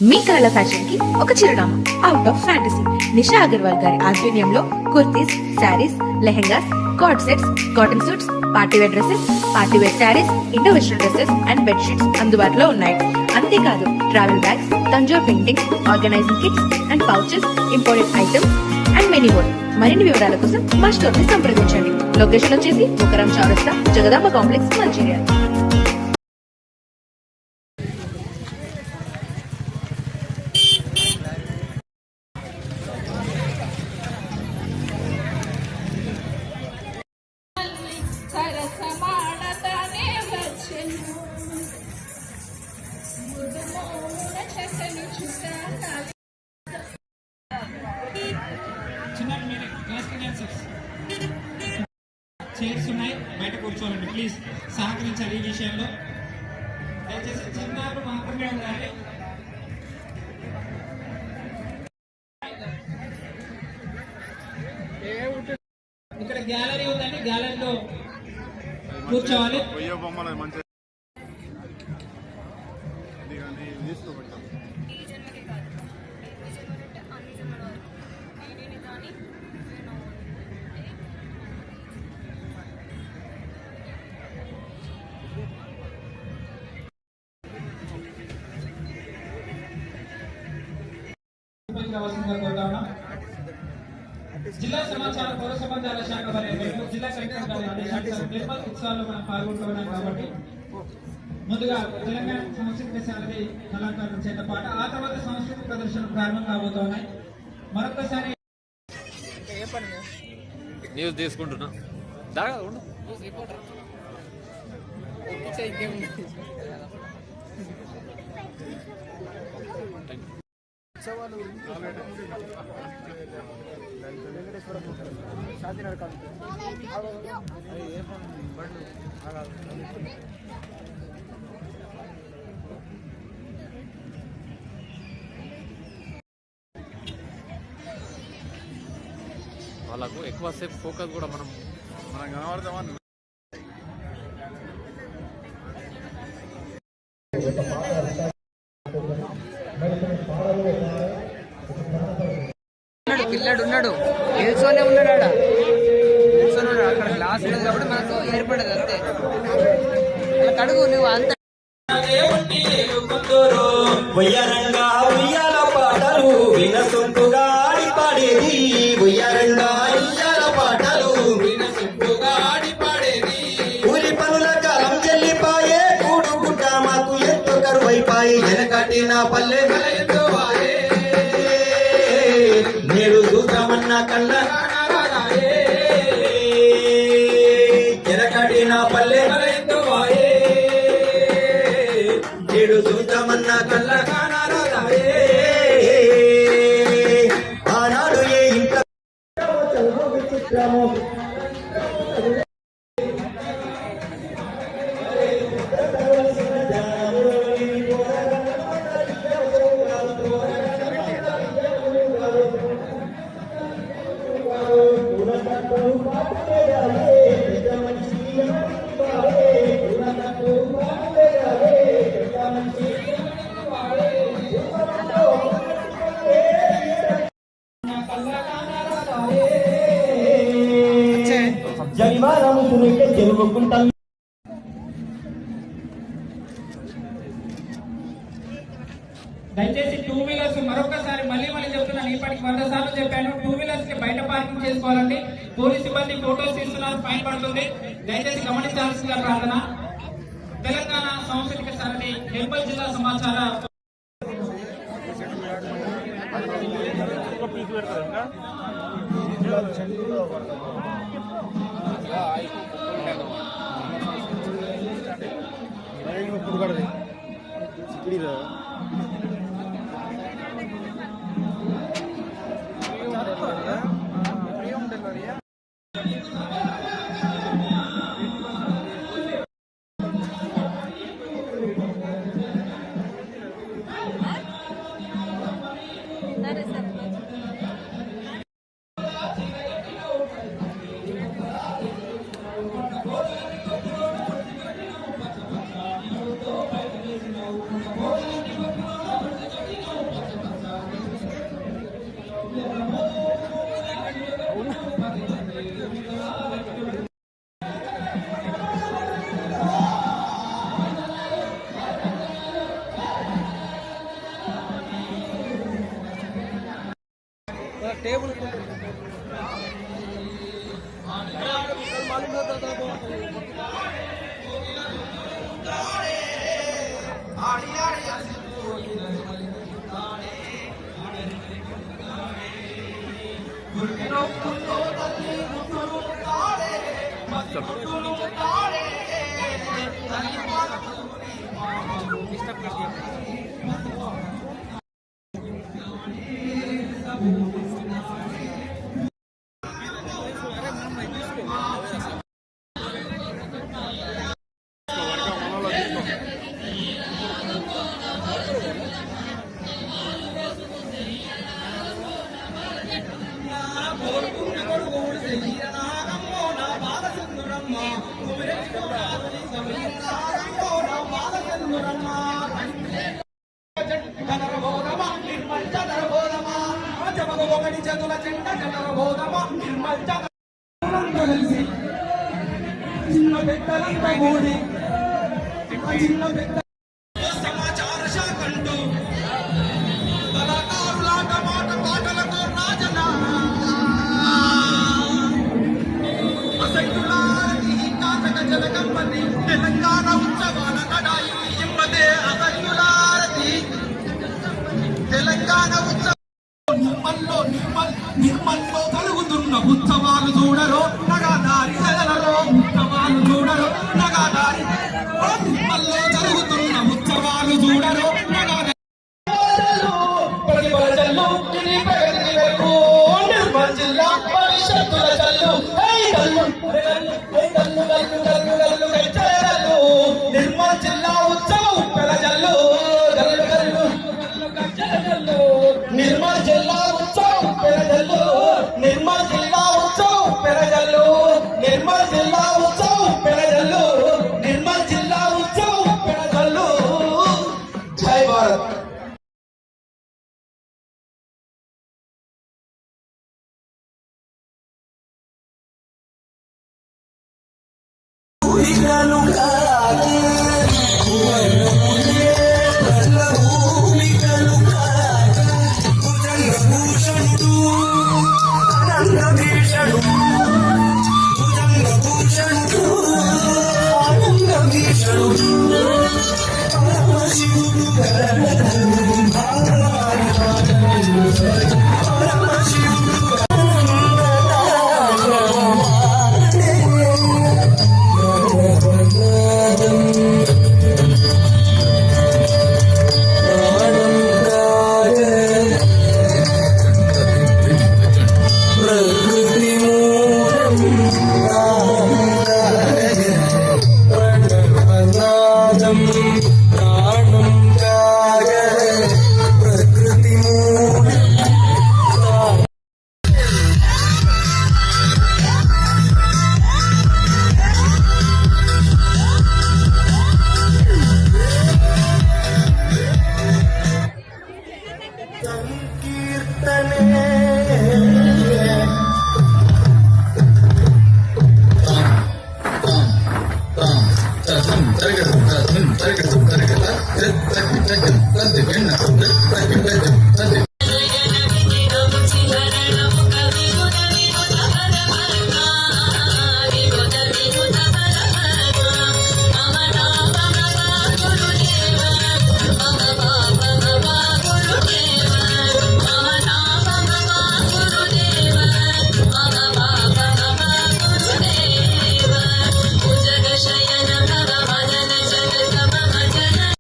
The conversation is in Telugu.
మీ కళల ఫ్యాషన్ కి ఒక చిరునామా out of fantasy. Nisha Agarwal గారి ఆధ్వర్యంలో kurtis, saris, lehengas, coord sets, cotton suits, partywear dresses, partywear saris, Indo western dresses and bedsheets అందుబాటులో ఉన్నాయి. అంతేకాదు travel bags, Tanjore paintings, organising kits and pouches, imported items and many more. మరిన్ని వివరాల కోసం మా స్టోర్ ని సంప్రదించండి. లొకేషన్ వచ్చేసి ముకరం చౌరస్తా, జగదాంబ కాంప్లెక్స్, మంచిర్యాల. చైర్స్ ఉన్నాయి, బయట కూర్చోవాలండి. ప్లీజ్ సహకరించాలి ఈ విషయంలో. దయచేసి చిన్నారు మాత్రమే ఉండాలి. ఇక్కడ గ్యాలరీ ఉందండి, గ్యాలరీలో కూర్చోవాలి. జిల్లా సమాచార పౌర సంబంధాల శాఖ వారి జిల్లా కలెక్టర్ గారి ఆదేశానుసారం నిర్మల్ ఉత్సవాల్లో మనం పాల్గొంటున్నాం కాబట్టి ముందుగా తెలంగాణ సంస్కృతి సారథి కళాకారుల చేత పాట, ఆ తర్వాత సంస్కృతి ప్రదర్శన ప్రారంభం కాబోతున్నాయి. మరొకసారి న్యూస్ తీసుకుంటున్నా. వాళ్ళకు ఎక్కువసేపు ఫోకస్ కూడా మనం కనబడతామా. పిల్లడు ఉన్నాడు, నిల్చొనే ఉన్నాడు, నిల్చొని అక్కడ గ్లాస్ ఉండదు కాబట్టి మనకు ఏర్పడదు అంతే. కడుగు నువ్వు అంత ఉయ్యాల పాటలు వినసొంపుగా ఆడి పాడేది, ఉయ్యారంగా ఉయ్యాల పాటలు వినసొంపుగా ఆడి పాడేది. కూలి పనుల కాలం చెల్లిపాయే, కూడు గుడ్డ మాకు ఎంతో కరువైపాయి. వెనకటిన పల్లె ఎంతో వాయే, నేడు చూద్దామన్న కళ్ళ వెనకటిన పల్లె ఎంతో వాయే, నేడు చూద్దామన్న కళ్ళ ఆనాడు ఏ ఇంట్లో విచిత్రము జరిమానా జరుగుకుంటాం. దయచేసి టూ వీలర్స్ మరొకసారి మళ్ళీ చెప్తున్నాను, ఇప్పటికి 100 సార్లు చెప్పాను. టూ వీలర్స్ కి బయట పార్కింగ్ చేసుకోవాలండి. పోలీస్ సిబ్బంది ఫోటోస్ తీస్తున్నారు, ఫైన్ పడుతుంది. దయచేసి గమనించాల్సిందిగా ప్రార్థన. తెలంగాణ సాంస్కృతిక సారథి నిర్మల్ జిల్లా సమాచార టేబుల్ చిన్న పెద్దలంతా కూడి చిన్న పెద్ద సమాచార శాఖంటూ కళాకారులాట మాట పాటలతో రాజన అసైతులారతి కాసక జలగమ్మని తెలంగాణ ఉత్సవాల నడాయి చింపదే అసైతులారతి తెలంగాణ ఉత్సవ నిర్మల్లో కలుగుతున్న ఉత్సవాలు చూడరో నగాదారి సెలలలో ఉత్సవాలు చూడరో నగాదారి నిర్మల్లో జరుగుతున్న ఉత్సవాలు చూడరో నగాదారి ప్రతిభల జల్లు ఇది ప్రగతికి వెలుగు నిర్మల్ జిల్లా భవిష్యత్తుల జల్లు గల్లు గల్లు గల్లు గల్లు గల్లు గల్లు నిర్మల్ జిల్లా ఉత్సవ ఉప్పెల జల్లు గల్లు గల్లు గల్లు నిర్మల్ జిల్లా ఉత్సవ పెరజల్లు నిర్మల్ జిల్లా ఉత్సవ పెరజల్లు నిర్మల్ జిల్లా ఉత్సవ పెరజల్లు నిర్మల్ జిల్లా ఉత్సవ పెరజల్లు జై భారత్